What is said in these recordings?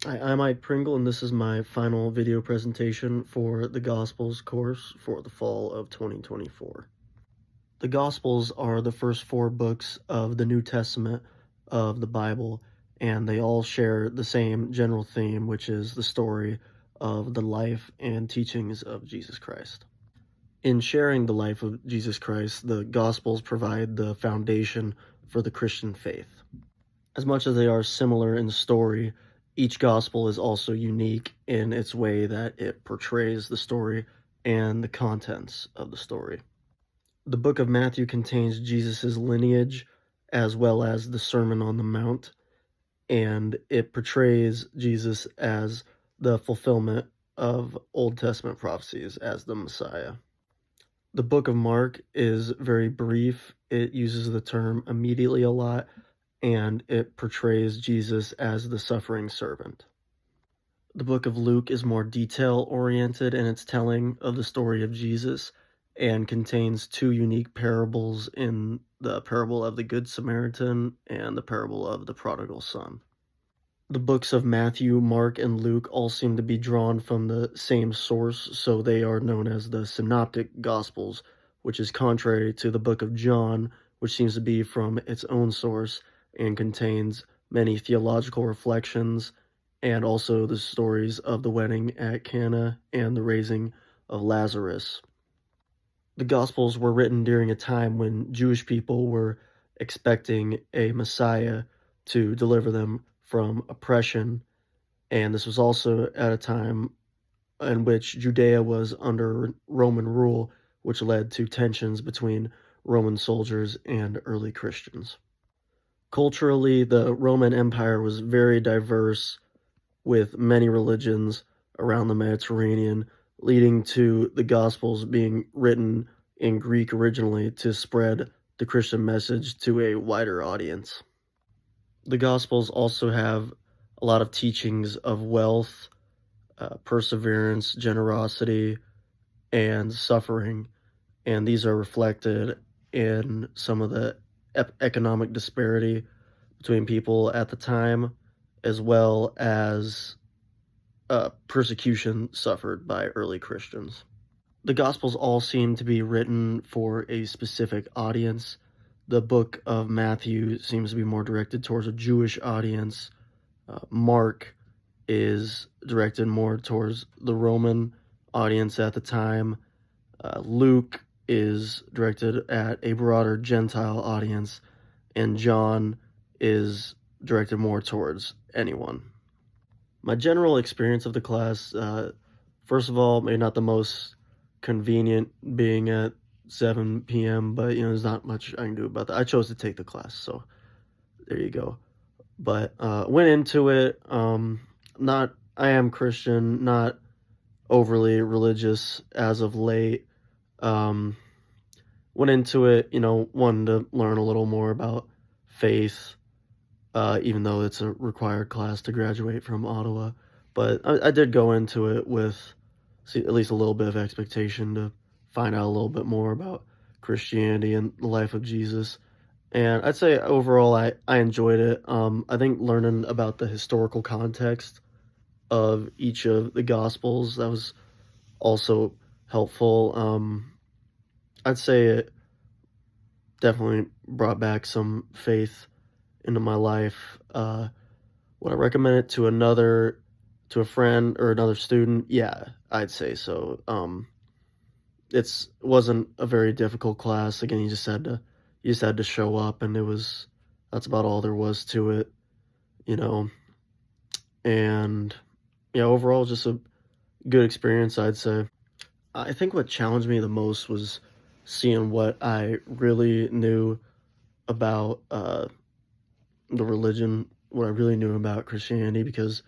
Hi, I'm Mike Pringle, and this is my final video presentation for the Gospels course for the fall of 2024. The Gospels are the first four books of the New Testament of the Bible, and they all share the same general theme, which is the story of the life and teachings of Jesus Christ. In sharing the life of Jesus Christ, the Gospels provide the foundation for the Christian faith. As much as they are similar in story, each gospel is also unique in its way that it portrays the story and the contents of the story. The book of Matthew contains Jesus' lineage as well as the Sermon on the Mount, and it portrays Jesus as the fulfillment of Old Testament prophecies as the Messiah. The book of Mark is very brief. It uses the term immediately a lot, and it portrays Jesus as the suffering servant. The book of Luke is more detail-oriented in its telling of the story of Jesus and contains two unique parables in the parable of the Good Samaritan and the parable of the prodigal son. The books of Matthew, Mark, and Luke all seem to be drawn from the same source, so they are known as the Synoptic Gospels, which is contrary to the book of John, which seems to be from its own source and contains many theological reflections and also the stories of the wedding at Cana and the raising of Lazarus. The Gospels were written during a time when Jewish people were expecting a Messiah to deliver them from oppression, and this was also at a time in which Judea was under Roman rule, which led to tensions between Roman soldiers and early Christians. Culturally, the Roman Empire was very diverse with many religions around the Mediterranean, leading to the Gospels being written in Greek originally to spread the Christian message to a wider audience. The Gospels also have a lot of teachings of wealth, perseverance, generosity, and suffering, and these are reflected in some of the economic disparity between people at the time, as well as persecution suffered by early Christians. The Gospels all seem to be written for a specific audience. The book of Matthew seems to be more directed towards a Jewish audience. Mark is directed more towards the Roman audience at the time. Luke is directed at a broader Gentile audience, and John is directed more towards anyone. My general experience of the class, first of all, maybe not the most convenient being at 7 p.m., but there's not much I can do about that. I chose to take the class, so there you go. But went into it, not I am Christian, not overly religious as of late. Um, Went into it, wanting to learn a little more about faith, even though it's a required class to graduate from Ottawa. But I did go into it with at least a little bit of expectation to find out a little bit more about Christianity and the life of Jesus. And I'd say overall, I enjoyed it. I think learning about the historical context of each of the Gospels, that was also helpful. I'd say it definitely brought back some faith into my life. Would I recommend it to a friend or another student? Yeah, I'd say so. It wasn't a very difficult class. Again, you just had to show up, and that's about all there was to it, you know. And yeah, overall, just a good experience, I'd say. I think what challenged me the most was seeing what I really knew about the religion, what I really knew about Christianity, because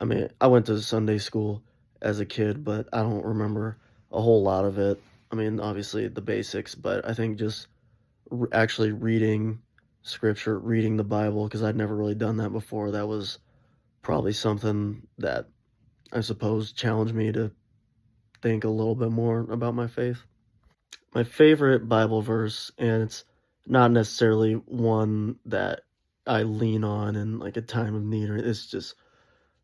I mean, I went to Sunday school as a kid, but I don't remember a whole lot of it. I mean, obviously the basics, but I think just actually reading scripture, reading the Bible, because I'd never really done that before, that was probably something that I suppose challenged me to think a little bit more about my faith. My favorite Bible verse, and it's not necessarily one that I lean on in like a time of need, or it's just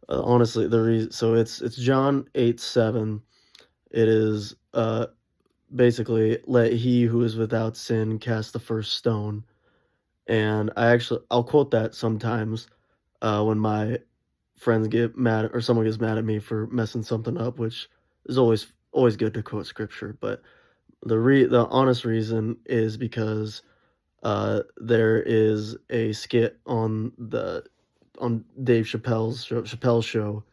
Honestly, so it's John 8:7. It is basically, let he who is without sin cast the first stone. And I'll quote that sometimes when my friends get mad or someone gets mad at me for messing something up, which is always good to quote scripture. But the honest reason is because there is a skit on Dave Chappelle's show,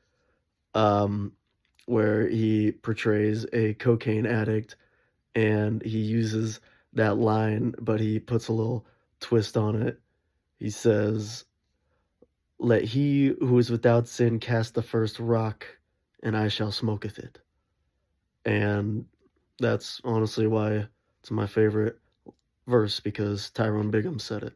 um, where he portrays a cocaine addict, and he uses that line, but he puts a little twist on it. He says, "Let he who is without sin cast the first rock, and I shall smoketh it." And that's honestly why it's my favorite verse, because Tyrone Bigham said it.